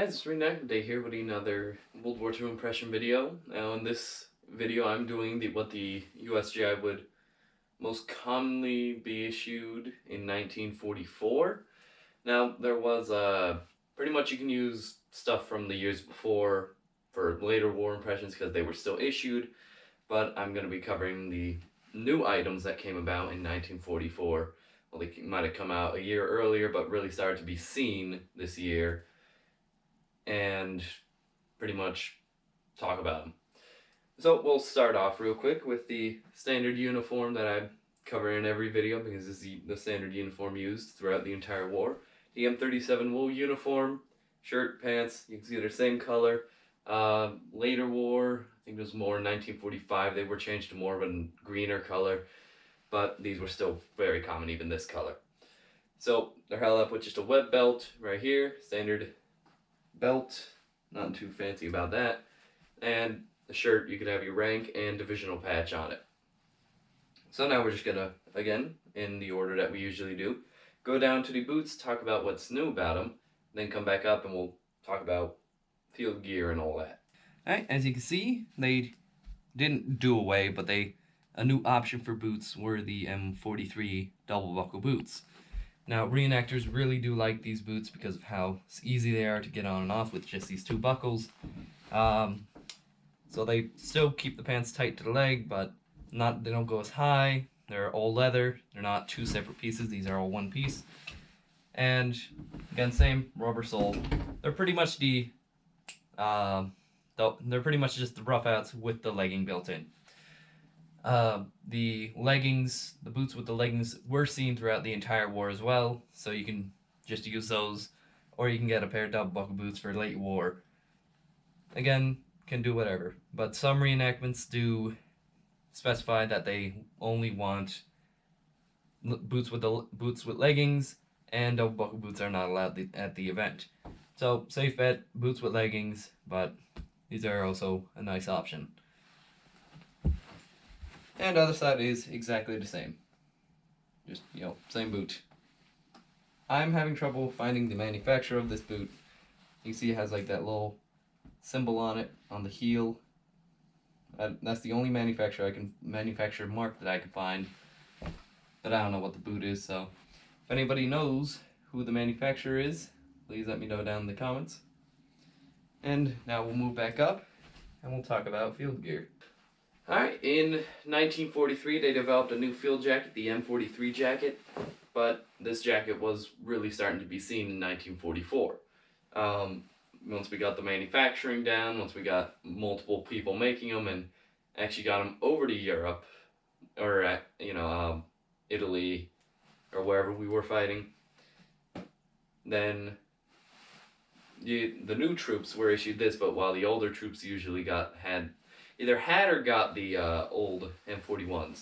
Guys, it's Reenactment Day here with another World War II impression video. Now in this video I'm doing what the USGI would most commonly be issued in 1944. Now there was pretty much you can use stuff from the years before for later war impressions because they were still issued, but I'm going to be covering the new items that came about in 1944. Well, they might have come out a year earlier but really started to be seen this year, and pretty much talk about them. So we'll start off real quick with the standard uniform that I cover in every video because this is the standard uniform used throughout the entire war. The M37 wool uniform, shirt, pants, you can see they're same color. Later war, I think it was more in 1945, they were changed to more of a greener color, but these were still very common, even this color. So they're held up with just a web belt right here, standard belt, not too fancy about that, and the shirt, you could have your rank and divisional patch on it. So now we're just gonna, again, in the order that we usually do, go down to the boots, talk about what's new about them, then come back up and we'll talk about field gear and all that. Alright, as you can see, they didn't do away, but a new option for boots were the M43 double buckle boots. Now, reenactors really do like these boots because of how easy they are to get on and off with just these two buckles. So they still keep the pants tight to the leg, but they don't go as high. They're all leather. They're not two separate pieces. These are all one piece. And again, same rubber sole. They're pretty much they're pretty much just the rough outs with the legging built in. The boots with the leggings were seen throughout the entire war as well, so you can just use those, or you can get a pair of double buckle boots for late war. Again, can do whatever, but some reenactments do specify that they only want boots with leggings, and double buckle boots are not allowed at the event. So safe bet, boots with leggings, but these are also a nice option. And the other side is exactly the same. Just, same boot. I'm having trouble finding the manufacturer of this boot. You can see it has like that little symbol on it, on the heel. That's the only manufacturer mark that I can find. But I don't know what the boot is, so if anybody knows who the manufacturer is, please let me know down in the comments. And now we'll move back up and we'll talk about field gear. Alright, in 1943 they developed a new field jacket, the M43 jacket, but this jacket was really starting to be seen in 1944. Once we got the manufacturing down, once we got multiple people making them and actually got them over to Europe, or Italy, or wherever we were fighting, then the new troops were issued this, but while the older troops usually either had or got the old M41s.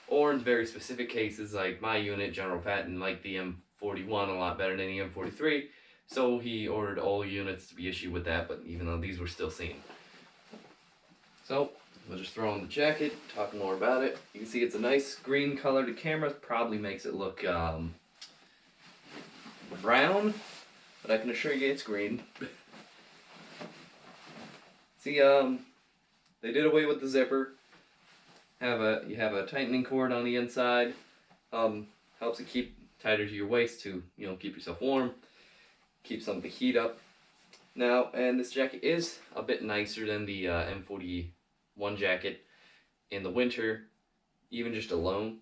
Or in very specific cases, like my unit, General Patton, liked the M41 a lot better than the M43, so he ordered all units to be issued with that, but even though these were still seen. So, we'll just throw on the jacket, talk more about it. You can see it's a nice green color. The camera probably makes it look brown, but I can assure you it's green. See, they did away with the zipper. You have a tightening cord on the inside. Helps it keep tighter to your waist to keep yourself warm, keep some of the heat up. Now, and this jacket is a bit nicer than the M41 jacket in the winter, even just alone.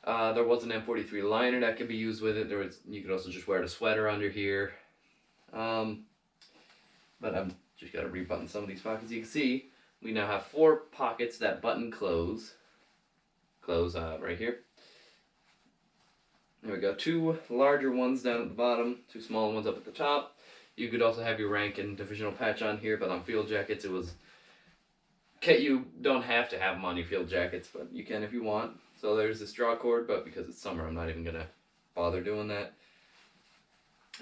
There was an M43 liner that could be used with it. You could also just wear the sweater under here. But I've just got to rebutton some of these pockets. You can see we now have 4 pockets that button close right here. There we go. 2 larger ones down at the bottom, 2 smaller ones up at the top. You could also have your rank and divisional patch on here, but on field jackets you don't have to have them on your field jackets, but you can if you want. So there's this draw cord, but because it's summer, I'm not even going to bother doing that.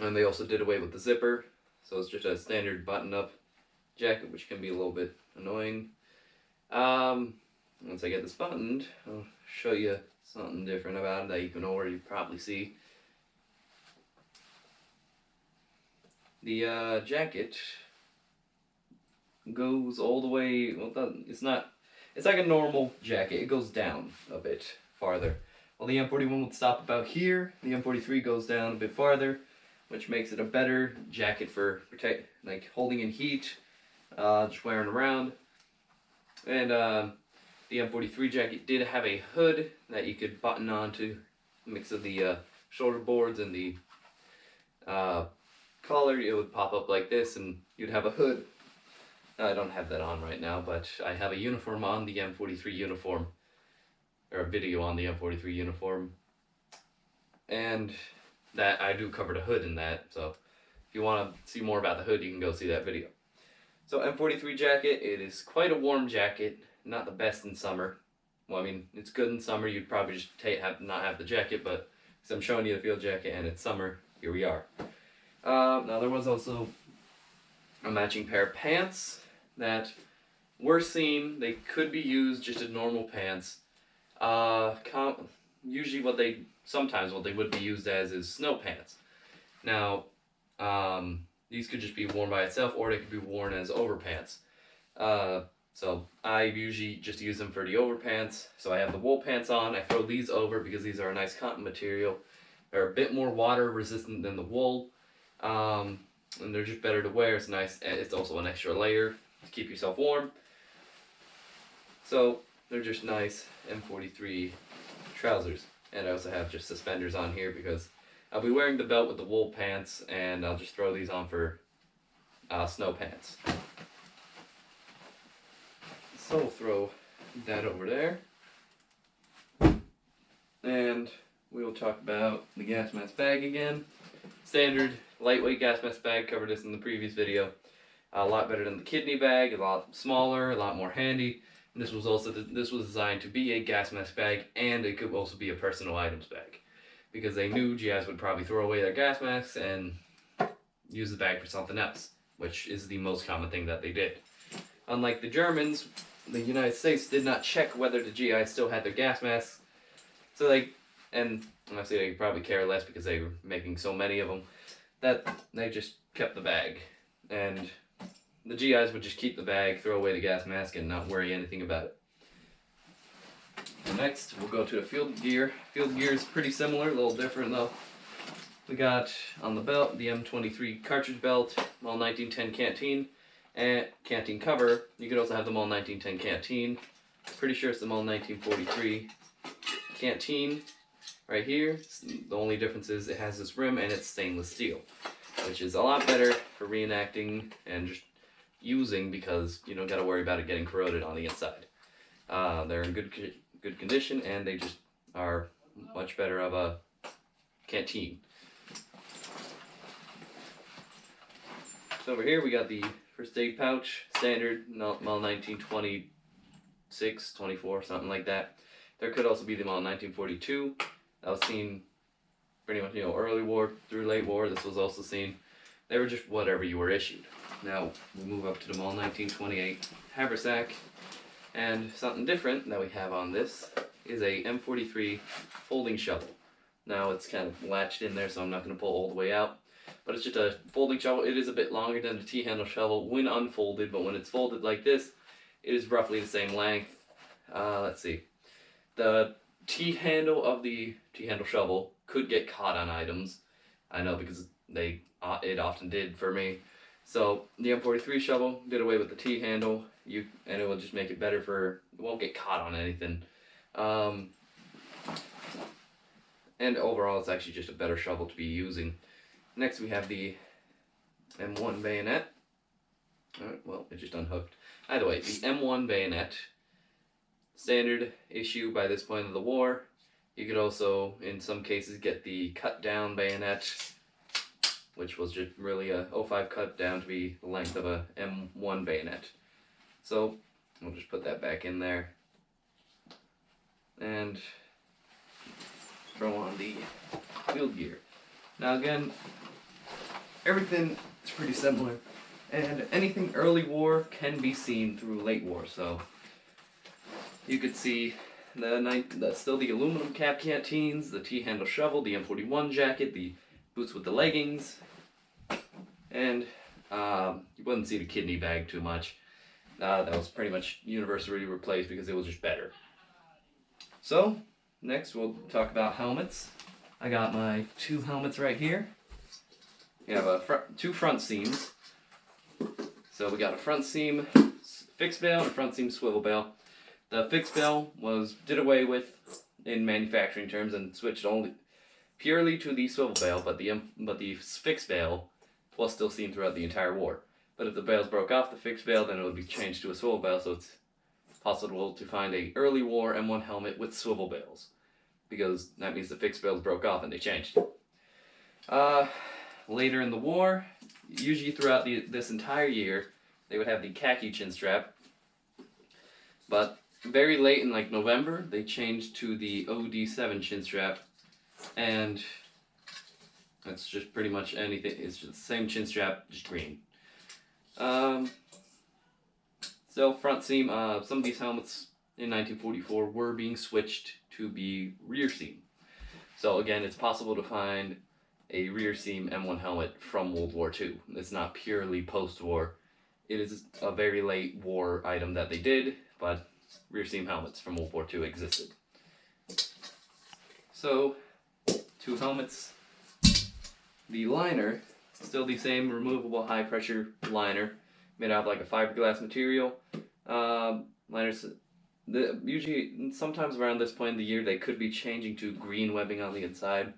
And they also did away with the zipper, so it's just a standard button-up jacket, which can be a little bit annoying. Once I get this buttoned, I'll show you something different about it that you can already probably see. the jacket goes all the way, well, it's not, it's like a normal jacket. It goes down a bit farther. Well, the M41 would stop about here. The M43 goes down a bit farther, which makes it a better jacket for like holding in heat, just wearing around. And the M43 jacket did have a hood that you could button on to mix of the shoulder boards and the collar. It would pop up like this, and you'd have a hood. I don't have that on right now, but I have a uniform on the M43 uniform, or a video on the M43 uniform, and that I do cover the hood in that. So if you want to see more about the hood, you can go see that video. So M43 jacket, it is quite a warm jacket, not the best in summer. Well, I mean, it's good in summer. You'd probably just not have the jacket, but because I'm showing you the field jacket and it's summer, here we are. Now there was also a matching pair of pants that were seen. They could be used just as normal pants. Usually sometimes what they would be used as is snow pants. Now, these could just be worn by itself, or they could be worn as overpants. So I usually just use them for the overpants. So I have the wool pants on. I throw these over because these are a nice cotton material. They're a bit more water resistant than the wool. And they're just better to wear. It's nice. It's also an extra layer to keep yourself warm. So they're just nice M43 trousers. And I also have just suspenders on here because I'll be wearing the belt with the wool pants, and I'll just throw these on for snow pants. So we'll throw that over there. And we will talk about the gas mask bag again. Standard lightweight gas mask bag, covered this in the previous video. A lot better than the kidney bag, a lot smaller, a lot more handy. And this was designed to be a gas mask bag, and it could also be a personal items bag, because they knew GIs would probably throw away their gas masks and use the bag for something else, which is the most common thing that they did. Unlike the Germans, the United States did not check whether the GIs still had their gas masks. So and honestly they probably care less because they were making so many of them, that they just kept the bag. And the GIs would just keep the bag, throw away the gas mask, and not worry anything about it. Next, we'll go to the field gear. Field gear is pretty similar, a little different though. We got on the belt the M23 cartridge belt, MAL 1910 canteen, and canteen cover. You could also have the MAL 1910 canteen. Pretty sure it's the MAL 1943 canteen right here. The only difference is it has this rim and it's stainless steel, which is a lot better for reenacting and just using, because you don't got to worry about it getting corroded on the inside. They're in good condition, and they just are much better of a canteen. So over here we got the first aid pouch, standard MAL 1926, 24, something like that. There could also be the MAL 1942. That was seen pretty much, early war through late war. This was also seen. They were just whatever you were issued. Now we move up to the MAL 1928 haversack, and something different that we have on this is a M43 folding shovel. Now it's kind of latched in there, so I'm not going to pull all the way out, but it's just a folding shovel. It is a bit longer than the T-handle shovel when unfolded, but when it's folded like this, it is roughly the same length. Let's see. The T-handle of the T-handle shovel could get caught on items. I know because it often did for me. So the M43 shovel did away with the T-handle, and it will just make it better it won't get caught on anything. And overall, it's actually just a better shovel to be using. Next, we have the M1 bayonet. Alright, well, it just unhooked. Either way, the M1 bayonet, standard issue by this point of the war. You could also, in some cases, get the cut-down bayonet, which was just really a 05 cut down to be the length of a M1 bayonet. So we'll just put that back in there and throw on the field gear. Now again, everything is pretty similar, and anything early war can be seen through late war. So you could see still the aluminum cap canteens, the T-handle shovel, the M41 jacket, the boots with the leggings, And you wouldn't see the kidney bag too much. That was pretty much universally replaced because it was just better. So, next we'll talk about helmets. I got my 2 helmets right here. We have 2 front seams. So we got a front seam fixed bail and a front seam swivel bail. The fixed bail was did away with in manufacturing terms and switched only purely to the swivel bail, but the fixed bail was still seen throughout the entire war. But if the bails broke off the fixed bail, then it would be changed to a swivel bail, so it's possible to find a early war M1 helmet with swivel bails, because that means the fixed bails broke off and they changed. Later in the war, usually throughout this entire year, they would have the khaki chin strap, but very late in like November, they changed to the OD7 chin strap, and that's just pretty much anything. It's just the same chin strap, just green. So front seam, some of these helmets in 1944 were being switched to be rear seam. So again, it's possible to find a rear seam M1 helmet from World War II. It's not purely post-war. It is a very late war item that they did, but rear seam helmets from World War II existed. So, 2 helmets. The liner, still the same removable high pressure liner, made out of like a fiberglass material. Liners, usually, sometimes around this point in the year, they could be changing to green webbing on the inside,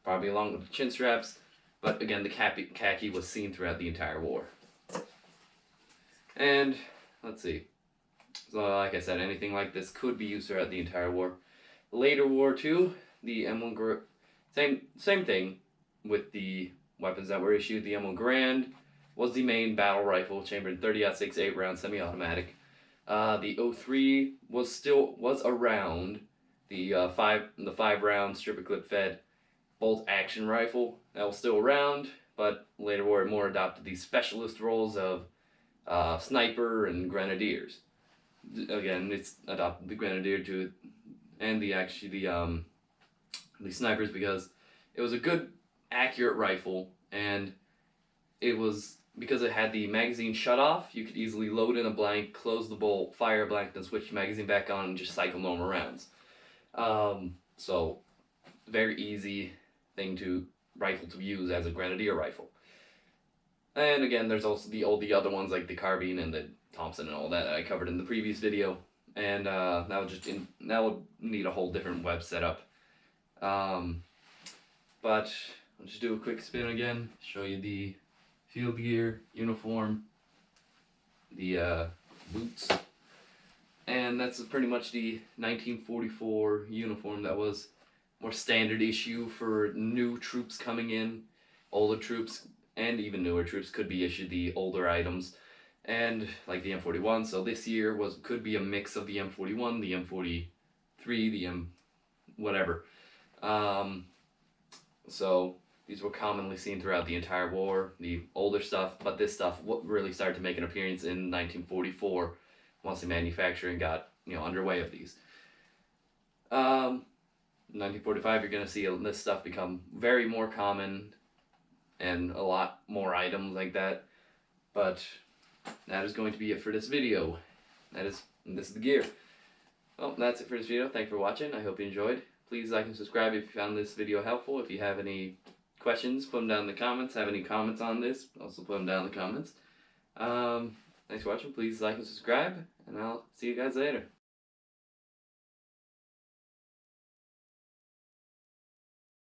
probably along with the chin straps, but again, the khaki was seen throughout the entire war. And, let's see, so like I said, anything like this could be used throughout the entire war. Later war too, the M1, same thing with the weapons that were issued. The M1 Garand was the main battle rifle, chambered 30-06 8-round semi-automatic. The O3 was around, the 5-round stripper clip fed bolt action rifle that was still around, but later war it more adopted the specialist roles of sniper and grenadiers. Again, it's adopted the grenadier to and the snipers because it was a good accurate rifle, and it was because it had the magazine shut off. You could easily load in a blank, close the bolt, fire a blank, then switch the magazine back on and just cycle normal rounds. So very easy rifle to use as a grenadier rifle. And again, there's also the other ones like the carbine and the Thompson and all that I covered in the previous video. And that would need a whole different web setup. But I'll just do a quick spin again, show you the field gear, uniform, the boots, and that's pretty much the 1944 uniform that was more standard issue for new troops coming in. Older troops and even newer troops could be issued the older items, and like the M41. So this year could be a mix of the M41, the M43, the M whatever. So these were commonly seen throughout the entire war, the older stuff, but this stuff really started to make an appearance in 1944 once the manufacturing got underway of these. 1945, you're going to see this stuff become very more common and a lot more items like that, but that is going to be it for this video. This is the gear. Well, that's it for this video. Thanks for watching. I hope you enjoyed. Please like and subscribe if you found this video helpful. If you have any questions, put them down in the comments. Have any comments on this, also put them down in the comments. Thanks for watching. Please like and subscribe, and I'll see you guys later.